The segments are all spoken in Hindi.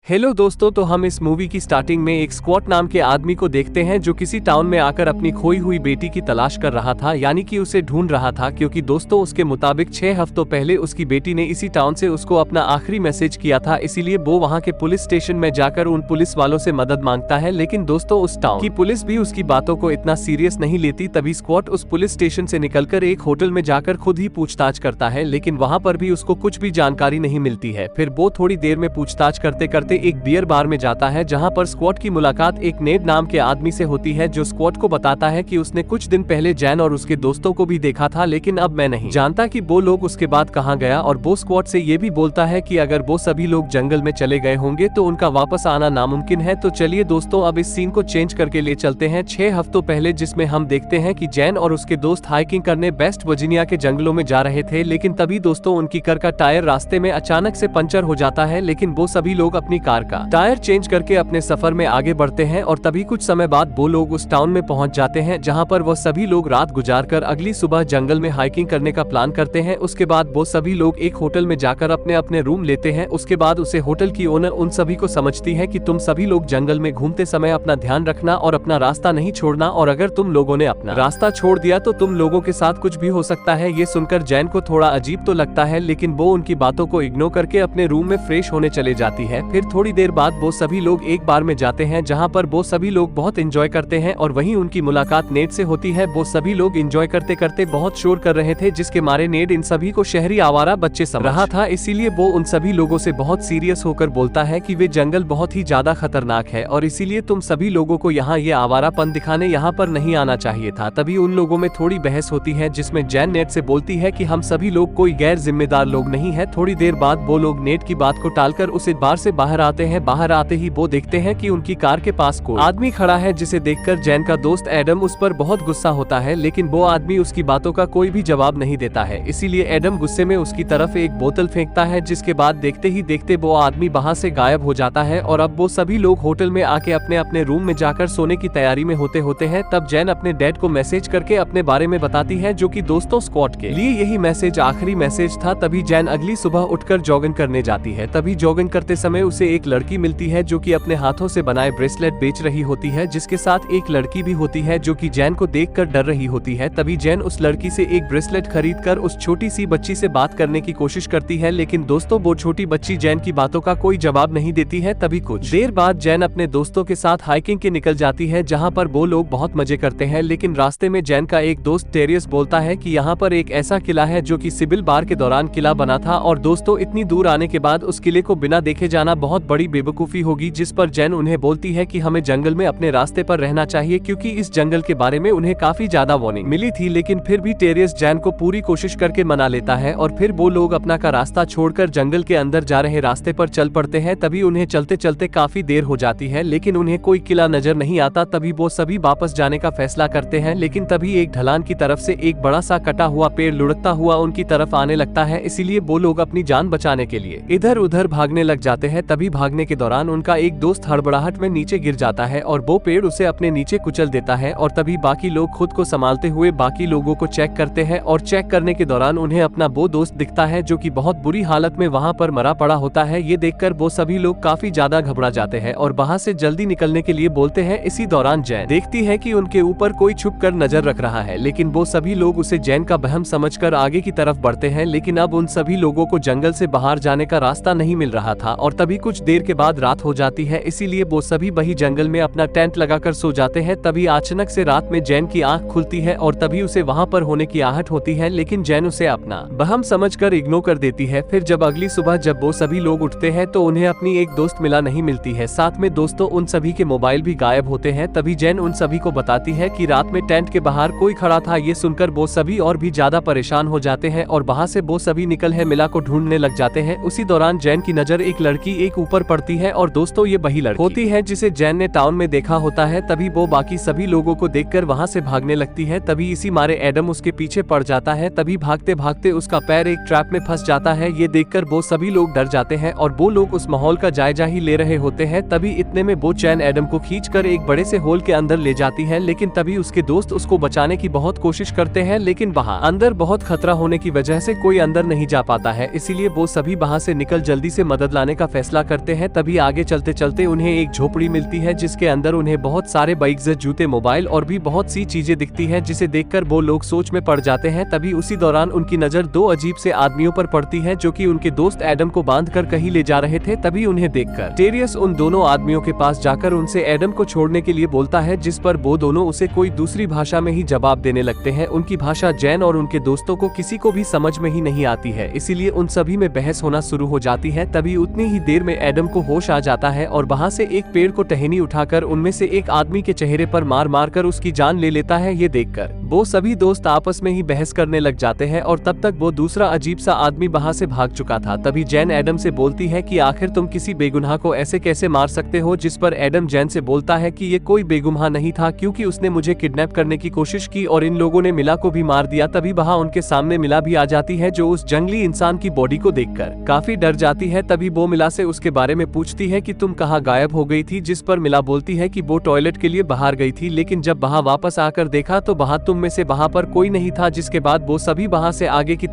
हेलो दोस्तों, तो हम इस मूवी की स्टार्टिंग में एक स्क्वाट नाम के आदमी को देखते हैं जो किसी टाउन में आकर अपनी खोई हुई बेटी की तलाश कर रहा था, यानी कि उसे ढूंढ रहा था, क्योंकि दोस्तों उसके मुताबिक 6 हफ्तों पहले उसकी बेटी ने इसी टाउन से उसको अपना आखिरी मैसेज किया था। इसीलिए वो वहाँ के पुलिस स्टेशन में जाकर उन पुलिस वालों से मदद मांगता है। लेकिन दोस्तों उस टाउन की पुलिस भी उसकी बातों को इतना सीरियस नहीं लेती। तभी स्क्वाट उस पुलिस स्टेशन से निकलकर एक होटल में जाकर खुद ही पूछताछ करता है, लेकिन वहाँ पर भी उसको कुछ भी जानकारी नहीं मिलती है। फिर वो थोड़ी देर में पूछताछ करते करते एक बियर बार में जाता है, जहां पर स्क्वाट की मुलाकात एक नेड नाम के आदमी से होती है, जो स्क्वाट को बताता है कि उसने कुछ दिन पहले जैन और उसके दोस्तों को भी देखा था, लेकिन अब मैं नहीं जानता कि वो लोग उसके बाद कहां गया। और वो स्क्वाट से ये भी बोलता है कि अगर वो सभी लोग जंगल में चले गए होंगे तो उनका वापस आना नामुमकिन है। तो चलिए दोस्तों, अब इस सीन को चेंज करके ले चलते हैं 6 हफ्तों पहले, जिसमें हम देखते हैं कि जैन और उसके दोस्त हाइकिंग करने वेस्ट वर्जीनिया के जंगलों में जा रहे थे। लेकिन तभी दोस्तों उनकी कार का टायर रास्ते में अचानक से पंचर हो जाता है। लेकिन वो सभी लोग अपनी कार का टायर चेंज करके अपने सफर में आगे बढ़ते हैं और तभी कुछ समय बाद वो लोग उस टाउन में पहुंच जाते हैं, जहां पर वो सभी लोग रात गुजारकर अगली सुबह जंगल में हाइकिंग करने का प्लान करते हैं। उसके बाद वो सभी लोग एक होटल में जाकर अपने अपने रूम लेते हैं। उसके बाद उसे होटल की ओनर उन सभी को समझती है कि तुम सभी लोग जंगल में घूमते समय अपना ध्यान रखना और अपना रास्ता नहीं छोड़ना, और अगर तुम लोगों ने अपना रास्ता छोड़ दिया तो तुम लोगों के साथ कुछ भी हो सकता है। ये सुनकर जैन को थोड़ा अजीब तो लगता है, लेकिन वो उनकी बातों को इग्नोर करके अपने रूम में फ्रेश होने चले जाती है। फिर थोड़ी देर बाद वो सभी लोग एक बार में जाते हैं, जहां पर वो सभी लोग बहुत एंजॉय करते हैं और वहीं उनकी मुलाकात नेड से होती है। वो सभी लोग एंजॉय करते करते बहुत शोर कर रहे थे, जिसके मारे नेड इन सभी को शहरी आवारा बच्चे समझ रहा था। इसीलिए वो उन सभी लोगों से बहुत सीरियस होकर बोलता है कि वे जंगल बहुत ही ज्यादा खतरनाक है और इसीलिए तुम सभी लोगों को यहाँ ये आवारापन दिखाने यहाँ पर नहीं आना चाहिए था। तभी उन लोगों में थोड़ी बहस होती है, जिसमें जैन नेड से बोलती है कि हम सभी लोग कोई गैर जिम्मेदार लोग नहीं है। थोड़ी देर बाद वो लोग नेड की बात को टालकर उसे बार से बाहर आते हैं। बाहर आते ही वो देखते हैं कि उनकी कार के पास कोई आदमी खड़ा है, जिसे देखकर जैन का दोस्त एडम उस पर बहुत गुस्सा होता है, लेकिन वो आदमी उसकी बातों का कोई भी जवाब नहीं देता है। इसीलिए एडम गुस्से में उसकी तरफ एक बोतल फेंकता है, जिसके बाद देखते ही देखते वो आदमी वहां से गायब हो जाता है। और अब वो सभी लोग होटल में आके अपने अपने रूम में जाकर सोने की तैयारी में होते हैं। तब जैन अपने डैड को मैसेज करके अपने बारे में बताती है, जो कि दोस्तों स्क्वाट के लिए यही मैसेज आखिरी मैसेज था। तभी जैन अगली सुबह उठकर जॉगिंग करने जाती है। तभी जॉगिंग करते समय उसे एक लड़की मिलती है, जो कि अपने हाथों से बनाए ब्रेसलेट बेच रही होती है, जिसके साथ एक लड़की भी होती है, जो कि जैन को देखकर डर रही होती है। तभी जैन उस लड़की से एक ब्रेसलेट खरीदकर उस छोटी सी बच्ची से बात करने की कोशिश करती है, लेकिन दोस्तों वो छोटी बच्ची जैन की बातों का कोई जवाब नहीं देती है। तभी कुछ देर बाद जैन अपने दोस्तों के साथ हाइकिंग के निकल जाती है, जहाँ पर वो लोग बहुत मजे करते हैं। लेकिन रास्ते में जैन का एक दोस्त टेरियस बोलता है कि यहाँ पर एक ऐसा किला है जो कि सिविल वार के दौरान किला बना था, और दोस्तों इतनी दूर आने के बाद उस किले को बिना देखे जाना बहुत बड़ी बेवकूफी होगी। जिस पर जैन उन्हें बोलती है कि हमें जंगल में अपने रास्ते पर रहना चाहिए, क्योंकि इस जंगल के बारे में उन्हें काफी ज्यादा वार्निंग मिली थी। लेकिन फिर भी टेरियस जैन को पूरी कोशिश करके मना लेता है, और फिर वो लोग अपना का रास्ता छोड़कर जंगल के अंदर जा रहे रास्ते पर चल पड़ते हैं। तभी उन्हें चलते चलते काफी देर हो जाती है, लेकिन उन्हें कोई किला नजर नहीं आता। तभी वो सभी वापस जाने का फैसला करते हैं, लेकिन तभी एक ढलान की तरफ से एक बड़ा सा कटा हुआ पेड़ लुढ़कता हुआ उनकी तरफ आने लगता है। इसीलिए वो लोग अपनी जान बचाने के लिए इधर उधर भागने लग जाते हैं। तभी भागने के दौरान उनका एक दोस्त हड़बड़ाहट में नीचे गिर जाता है और वो पेड़ उसे अपने नीचे कुचल देता है। और तभी बाकी लोग खुद को संभालते हुए बाकी लोगों को चेक करते हैं, और चेक करने के दौरान उन्हें अपना वो दोस्त दिखता है, जो कि बहुत बुरी हालत में वहां पर मरा पड़ा होता है। ये देखकर वो सभी लोग काफी ज्यादा घबरा जाते हैं और वहां से जल्दी निकलने के लिए बोलते हैं। इसी दौरान जैन देखती है कि उनके ऊपर कोई छुप कर नजर रख रहा है, लेकिन वो सभी लोग उसे जैन का वहम समझकर आगे की तरफ बढ़ते हैं। लेकिन अब उन सभी लोगों को जंगल से बाहर जाने का रास्ता नहीं मिल रहा था, और तभी कुछ देर के बाद रात हो जाती है। इसीलिए वो सभी वही जंगल में अपना टेंट लगाकर सो जाते हैं। तभी अचानक से रात में जैन की आंख खुलती है और तभी उसे वहां पर होने की आहट होती है, लेकिन जैन उसे अपना वहम समझकर इग्नोर कर देती है। फिर जब अगली सुबह जब वो सभी लोग उठते हैं तो उन्हें अपनी एक दोस्त मिला नहीं मिलती है। साथ में दोस्तों उन सभी के मोबाइल भी गायब होते हैं। तभी जैन उन सभी को बताती है कि रात में टेंट के बाहर कोई खड़ा था। ये सुनकर वो सभी और भी ज्यादा परेशान हो जाते हैं और वहाँ से वो सभी निकल है मिला को ढूंढने लग जाते हैं। उसी दौरान जैन की नजर एक लड़की एक ऊपर पड़ती है, और दोस्तों ये वही लड़की होती है जिसे जैन ने टाउन में देखा होता है। तभी वो बाकी सभी लोगों को देखकर वहां से भागने लगती है। तभी इसी मारे एडम उसके पीछे पड़ जाता है। तभी भागते भागते उसका पैर एक ट्रैप में फंस जाता है। ये देखकर वो सभी लोग डर जाते हैं और वो लोग उस माहौल का जायजा ही ले रहे होते हैं। तभी इतने में वो चैन एडम को खींचकर एक बड़े से होल के अंदर ले जाती है, लेकिन तभी उसके दोस्त उसको बचाने की बहुत कोशिश करते हैं, लेकिन वहाँ अंदर बहुत खतरा होने की वजह से कोई अंदर नहीं जा पाता है। इसीलिए वो सभी वहाँ से निकल जल्दी से मदद लाने का फैसला करते हैं। तभी आगे चलते चलते उन्हें एक झोपड़ी मिलती है जिसके अंदर उन्हें बहुत सारे बाइक्स, जूते, मोबाइल और भी बहुत सी चीजें दिखती हैं, जिसे देखकर वो लोग सोच में पड़ जाते हैं। तभी उसी दौरान उनकी नजर दो अजीब से आदमियों पर पड़ती है जो कि उनके दोस्त एडम को बांधकर कहीं ले जा रहे थे। तभी उन्हें देखकर टेरियस उन दोनों आदमियों के पास जाकर उनसे एडम को छोड़ने के लिए बोलता है, जिस पर वो दोनों उसे कोई दूसरी भाषा में ही जवाब देने लगते हैं। उनकी भाषा जैन और उनके दोस्तों को किसी को भी समझ में ही नहीं आती है, इसीलिए उन सभी में बहस होना शुरू हो जाती है। तभी उतनी ही देर में एडम को होश आ जाता है और वहाँ से एक पेड़ को टहनी उठाकर उनमें से एक आदमी के चेहरे पर मार मार कर उसकी जान ले लेता है। ये देखकर वो सभी दोस्त आपस में ही बहस करने लग जाते हैं और तब तक वो दूसरा अजीब सा आदमी वहाँ से भाग चुका था। तभी जैन एडम से बोलती है कि आखिर तुम किसी बेगुनाह को ऐसे कैसे मार सकते हो, जिस पर एडम जैन से बोलता है कि ये कोई बेगुनाह नहीं था, क्योंकि उसने मुझे किडनैप करने की कोशिश की और इन लोगों ने मिला को भी मार दिया। तभी वहाँ उनके सामने मिला भी आ जाती है जो उस जंगली इंसान की बॉडी को देखकर काफी डर जाती है। तभी वो मिला से उसके बारे में पूछती है कि तुम कहाँ गायब हो गई थी, जिस पर मिला बोलती है कि वो टॉयलेट के लिए बाहर गई थी, लेकिन जब वहाँ वापस आकर देखा तो वहाँ तुम में से वहाँ पर कोई नहीं था। जिसके बाद वो सभी वहाँ से आगे की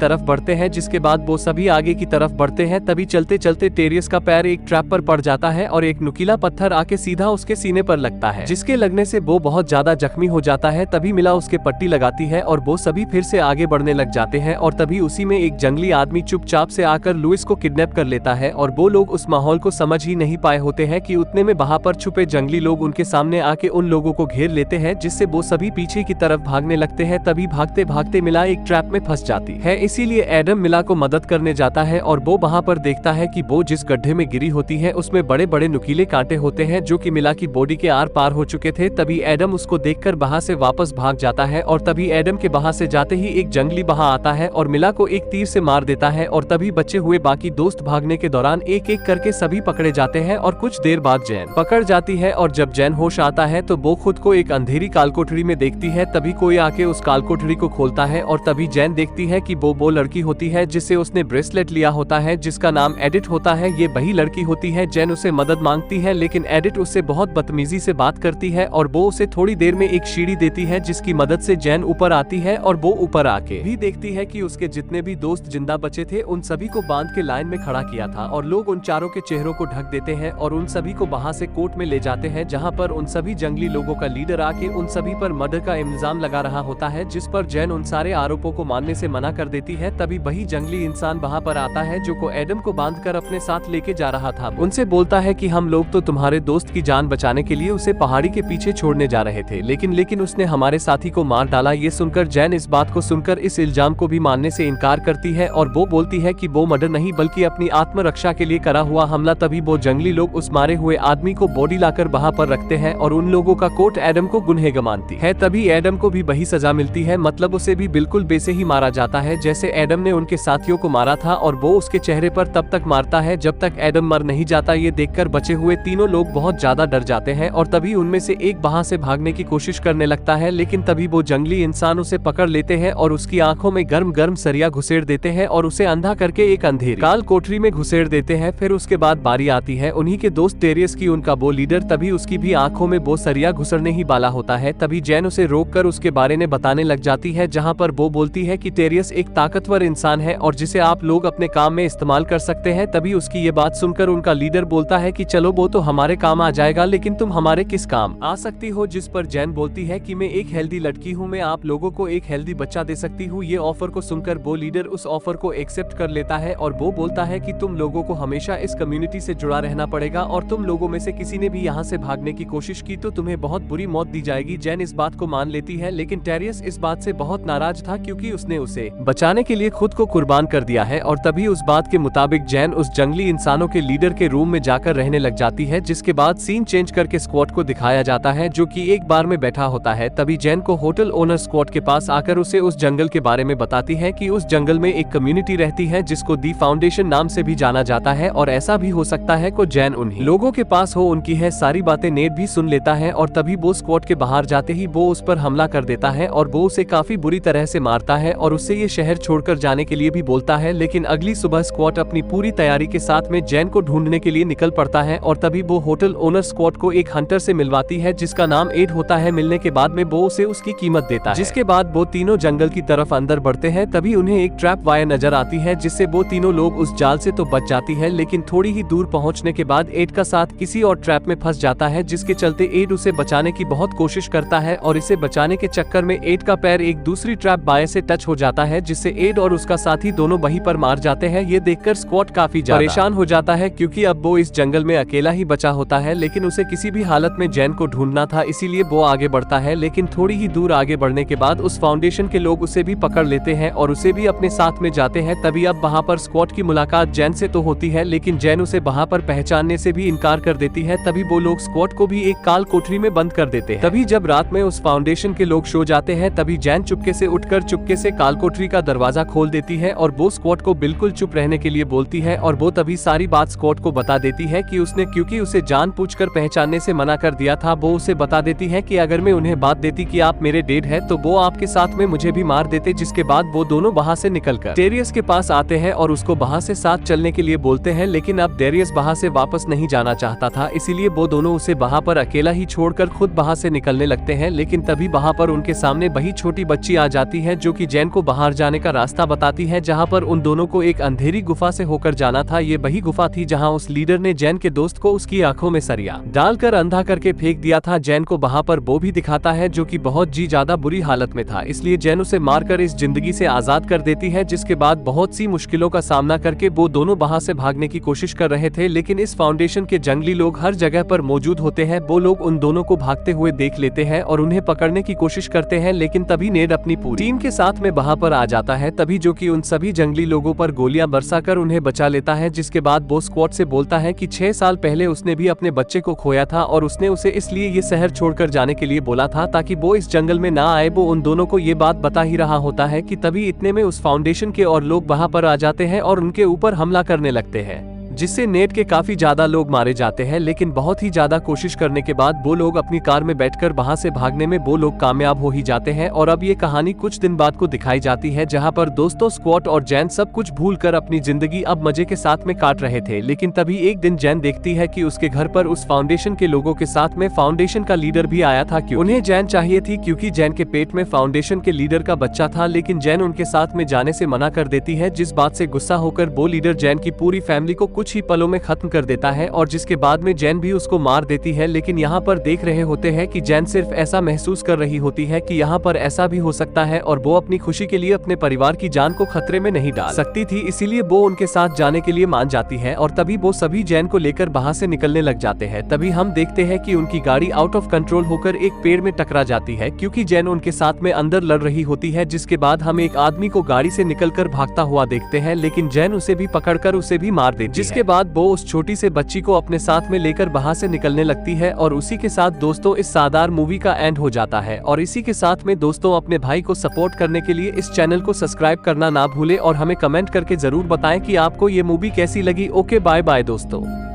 तरफ बढ़ते हैं। तभी चलते चलते टेरियस का पैर एक ट्रैप पर पड़ जाता है और एक नुकीला पत्थर आके सीधा उसके सीने पर लगता है, जिसके लगने से वो बहुत ज्यादा जख्मी हो जाता है। तभी मिला उसके पट्टी लगाती है और वो सभी फिर से आगे बढ़ने लग जाते हैं और तभी उसी में एक जंगली आदमी चुपचाप से आकर लुइस को किडनैप कर लेता है और वो लोग उस माहौल को समझ ही नहीं पाए होते हैं कि उतने में वहाँ पर छुपे जंगली लोग उनके सामने आके उन लोगों को घेर लेते हैं, जिससे वो सभी पीछे की तरफ भागने लगते हैं। तभी भागते भागते मिला एक ट्रैप में फंस जाती है, इसीलिए एडम मिला को मदद करने जाता है और वो वहाँ पर देखता है कि वो जिस गड्ढे में गिरी होती है उसमें बड़े बड़े नुकीले कांटे होते हैं जो कि मिला की बॉडी के आर पार हो चुके थे। तभी एडम उसको देखकर वहाँ से वापस भाग जाता है और तभी एडम के वहाँ से जाते ही एक जंगली वहाँ आता है और मिला को एक तीर से मार देता है और तभी बचे हुए बाकी दोस्त भागने के दौरान एक एक करके सभी पकड़े जाते हैं और कुछ देर बाद जैन पकड़ जाती है और जब जैन होश आता है तो वो खुद को एक अंधेरी कालकोठरी में देखती है। तभी कोई आके उस कालकोठरी को खोलता है और तभी जैन देखती है कि वो लड़की होती है जिससे उसने ब्रेसलेट लिया होता है, जिसका नाम एडिट होता है। ये वही लड़की होती है। जैन उसे मदद मांगती है लेकिन एडिट उससे बहुत बदतमीजी से बात करती है और वो उसे थोड़ी देर में एक सीढ़ी देती है, जिसकी मदद से जैन ऊपर आती है और वो ऊपर आके भी देखती है कि उसके जितने भी दोस्त जिंदा बचे थे उन सभी को बांध के लाइन में खड़ा किया था और लोग उन चारों के चेहरों को ढक देते हैं और उन सभी को वहां से कोर्ट में ले जाते हैं, जहां पर उन सभी जंगली लोगों का लीडर आके उन सभी पर मर्डर का इल्जाम लगा रहा होता है, जिस पर जैन उन सारे आरोपों को मानने से मना कर देती है। तभी वही जंगली इंसान वहां पर आता है जो को एडम को बांधकर अपने साथ लेके जा रहा था। उनसे बोलता है कि हम लोग तो तुम्हारे दोस्त की जान बचाने के लिए उसे पहाड़ी के पीछे छोड़ने जा रहे थे, लेकिन उसने हमारे साथी को मार डाला। ये सुनकर जैन इस बात को सुनकर इस इल्जाम को भी मानने से इनकार करती है और वो बोलती है कि वो मर्डर नहीं बल्कि अपनी आत्मरक्षा के लिए करा हुआ हमला। तभी वो जंगली लोग उस मारे हुए आदमी को बॉडी लाकर वहाँ पर रखते हैं और उन लोगों का कोर्ट एडम को गुनहगार मानती है। तभी एडम को भी वही सजा मिलती है, मतलब उसे भी बिल्कुल वैसे ही मारा जाता है जैसे एडम ने उनके साथियों को मारा था और वो उसके चेहरे पर तब तक मारता है जब तक एडम मर नहीं जाता। ये देखकर बचे हुए तीनों लोग बहुत ज्यादा डर जाते हैं और तभी उनमें से एक वहाँ से भागने की कोशिश करने लगता है, लेकिन तभी वो जंगली इंसान उसे पकड़ लेते हैं और उसकी आंखों में गर्म गर्म सरिया घुसेड़ देते हैं और उसे अंधा करके एक अंधेरी काल कोठरी में घुसेड़ देते हैं। फिर उसके बाद बारी आती है उन्हीं के दोस्त टेरियस की, उनका वो लीडर। तभी उसकी भी आंखों में वो सरिया घुसड़ने ही वाला होता है। तभी जैन उसे रोककर उसके बारे में बताने लग जाती है, जहां पर वो बोलती है कि टेरियस एक ताकतवर इंसान है और जिसे आप लोग अपने काम में इस्तेमाल कर सकते हैं। तभी उसकी ये बात सुनकर उनका लीडर बोलता है कि चलो वो तो हमारे काम आ जाएगा, लेकिन तुम हमारे किस काम आ सकती हो। जिस पर जैन बोलती है कि मैं एक हेल्दी लड़की हूँ, मैं आप लोगों को एक हेल्दी बच्चा दे सकती हूँ। ये ऑफर को सुनकर वो लीडर उस ऑफर को एक्सेप्ट कर लेता है और वो बोलता है कि तुम लोगों को हमेशा इस कम्युनिटी से जुड़ा रहना पड़ेगा और तुम लोगों में से किसी ने भी यहाँ से भागने की कोशिश की तो तुम्हें बहुत बुरी मौत दी जाएगी। जैन इस बात को मान लेती है, लेकिन टेरियस इस बात से बहुत नाराज था क्योंकि उसने उसे बचाने के लिए खुद को कुर्बान कर दिया है। और तभी उस बात के मुताबिक जैन उस जंगली इंसानों के लीडर के रूम में जाकर रहने लग जाती है, जिसके बाद सीन चेंज करके स्क्वाड को दिखाया जाता है जो कि एक बार में बैठा होता है। तभी जैन को होटल ओनर स्क्वाड के पास आकर उसे उस जंगल के बारे में बताती है कि उस जंगल में एक कम्युनिटी रहती है जिसको दी फाउंडेशन नाम से भी जाना जाता है और ऐसा भी हो सकता है को जैन उन्हीं लोगों के पास हो। उनकी है सारी बातें नेट भी सुन लेता है और तभी वो स्क्वाड के बाहर जाते ही वो उस पर हमला कर देता है और वो उसे काफी बुरी तरह से मारता है और उससे ये शहर छोड़कर जाने के लिए भी बोलता है। लेकिन अगली सुबह स्कॉट अपनी पूरी तैयारी के साथ में जैन को ढूंढने के लिए निकल पड़ता है और तभी वो होटल ओनर स्कॉट को एक हंटर से मिलवाती है जिसका नाम एड होता है। मिलने के बाद में वो उसे उसकी कीमत देता है, जिसके बाद वो तीनों जंगल की तरफ अंदर बढ़ते हैं। तभी उन्हें एक ट्रैप वायर नजर आती है जिससे वो तीनों लोग उस जाल से तो बच जाती है, लेकिन थोड़ी ही दूर पहुंचने के बाद एड का साथ किसी और ट्रैप में फंस जाता है, जिसके चलते एड उसे बचाने की बहुत कोशिश करता है और इसे बचाने के चक्कर में एड का पैर एक दूसरी ट्रैप वायर से टच हो जाता है, जिससे एड और उसका साथी दोनों वहीं पर मार जाते हैं। ये देखकर स्कॉट काफी परेशान हो जाता है क्योंकि अब वो इस जंगल में अकेला ही बचा होता है, लेकिन उसे किसी भी हालत में जैन को ढूंढना था, इसीलिए वो आगे बढ़ता है। लेकिन थोड़ी ही दूर आगे बढ़ने के बाद उस फाउंडेशन के लोग उसे भी पकड़ लेते हैं और उसे भी अपने साथ में जाते हैं। तभी अब वहाँ पर स्कॉट की मुलाकात जैन से तो होती है, लेकिन जैन उसे वहाँ पर पहचानने से भी इनकार कर देती है। तभी वो लोग स्कॉट को भी एक काल कोठरी में बंद कर देते हैं। तभी जब रात में उस फाउंडेशन के लोग सो जाते हैं, तभी जैन चुपके से उठकर चुपके से काल कोठरी का दरवाजा खोल देती है और वो स्कॉट को बिल्कुल चुप रहने के लिए बोलती है और वो तभी सारी बात स्कॉट को बता देती है कि उसने क्योंकि उसे जानबूझकर पहचानने से मना कर दिया था। वो उसे बता देती है कि अगर मैं उन्हें बात देती कि आप मेरे डेड है तो वो आपके साथ में मुझे भी मार देते, जिसके बाद वो दोनों वहाँ से निकलकर डेरियस के पास आते हैं और उसको वहाँ से साथ चलने के लिए बोलते हैं। लेकिन अब डेरियस वहाँ से वापस नहीं जाना चाहता था, इसीलिए वो दोनों उसे वहाँ पर अकेला ही छोड़कर खुद वहाँ से निकलने लगते हैं। लेकिन तभी वहाँ पर उनके सामने वही छोटी बच्ची आ जाती है जो कि जैन को बाहर जाने का रास्ता बताती है, जहाँ पर उन दोनों को एक अंधेरी गुफा से होकर जाना था। ये वही गुफा थी जहाँ उस लीडर ने जैन के दोस्त को उसकी आंखों में सरिया डालकर अंधा करके फेंक दिया था। जैन को वहाँ पर वो भी दिखाता है जो कि बहुत ज्यादा बुरी हालत में था, इसलिए जैन उसे मारकर इस जिंदगी से आजाद कर देती है। जिसके बाद बहुत सी मुश्किलों का सामना करके वो दोनों वहाँ से भागने की कोशिश कर रहे थे, लेकिन इस फाउंडेशन के जंगली लोग हर जगह पर मौजूद होते हैं। वो लोग उन दोनों को भागते हुए देख लेते हैं और उन्हें पकड़ने की कोशिश करते हैं, लेकिन तभी नेड अपनी पूरी टीम के साथ में वहाँ पर आ जाता है। तभी जो कि उन सभी जंगली लोगों पर गोलियां बरसाकर उन्हें बचा लेता है। जिसके बाद वो स्कॉट से बोलता है कि 6 साल पहले उसने भी अपने बच्चे को खोया था और उसने उसे इसलिए ये शहर छोड़कर जाने के लिए बोला था ताकि वो इस जंगल में ना आए। वो उन दोनों को ये बात बता ही रहा होता है कि तभी इतने में उस फाउंडेशन के और लोग वहाँ पर आ जाते हैं और उनके ऊपर हमला करने लगते हैं, जिससे नेड के काफी ज्यादा लोग मारे जाते हैं। लेकिन बहुत ही ज्यादा कोशिश करने के बाद वो लोग अपनी कार में बैठकर वहां से भागने में वो लोग कामयाब हो ही जाते हैं। और अब ये कहानी कुछ दिन बाद को दिखाई जाती है, जहां पर दोस्तों स्कॉट और जैन सब कुछ भूलकर अपनी जिंदगी अब मजे के साथ में काट रहे थे। लेकिन तभी एक दिन जैन देखती है कि उसके घर पर उस फाउंडेशन के लोगों के साथ में फाउंडेशन का लीडर भी आया था। उन्हें जैन चाहिए थी क्योंकि जैन के पेट में फाउंडेशन के लीडर का बच्चा था, लेकिन जैन उनके साथ में जाने से मना कर देती है, जिस बात से गुस्सा होकर वो लीडर जैन की पूरी फैमिली को कुछ ही पलों में खत्म कर देता है और जिसके बाद में जैन भी उसको मार देती है। लेकिन यहाँ पर देख रहे होते हैं कि जैन सिर्फ ऐसा महसूस कर रही होती है कि यहाँ पर ऐसा भी हो सकता है और वो अपनी खुशी के लिए अपने परिवार की जान को खतरे में नहीं डाल सकती थी, इसीलिए वो उनके साथ जाने के लिए मान जाती है। और तभी वो सभी जैन को लेकर वहाँ से निकलने लग जाते हैं। तभी हम देखते हैं कि उनकी गाड़ी आउट ऑफ कंट्रोल होकर एक पेड़ में टकरा जाती है क्योंकि जैन उनके साथ में अंदर लड़ रही होती है। जिसके बाद हम एक आदमी को गाड़ी से निकलकर भागता हुआ देखते हैं, लेकिन जैन उसे भी पकड़कर उसे भी मार देती है। जिसके बाद वो उस छोटी से बच्ची को अपने साथ में लेकर वहां से निकलने लगती है। और उसी के साथ दोस्तों इस शानदार मूवी का एंड हो जाता है। और इसी के साथ में दोस्तों अपने भाई को सपोर्ट करने के लिए इस चैनल को सब्सक्राइब करना ना भूले और हमें कमेंट करके जरूर बताएं कि आपको ये मूवी कैसी लगी। ओके बाय बाय दोस्तों।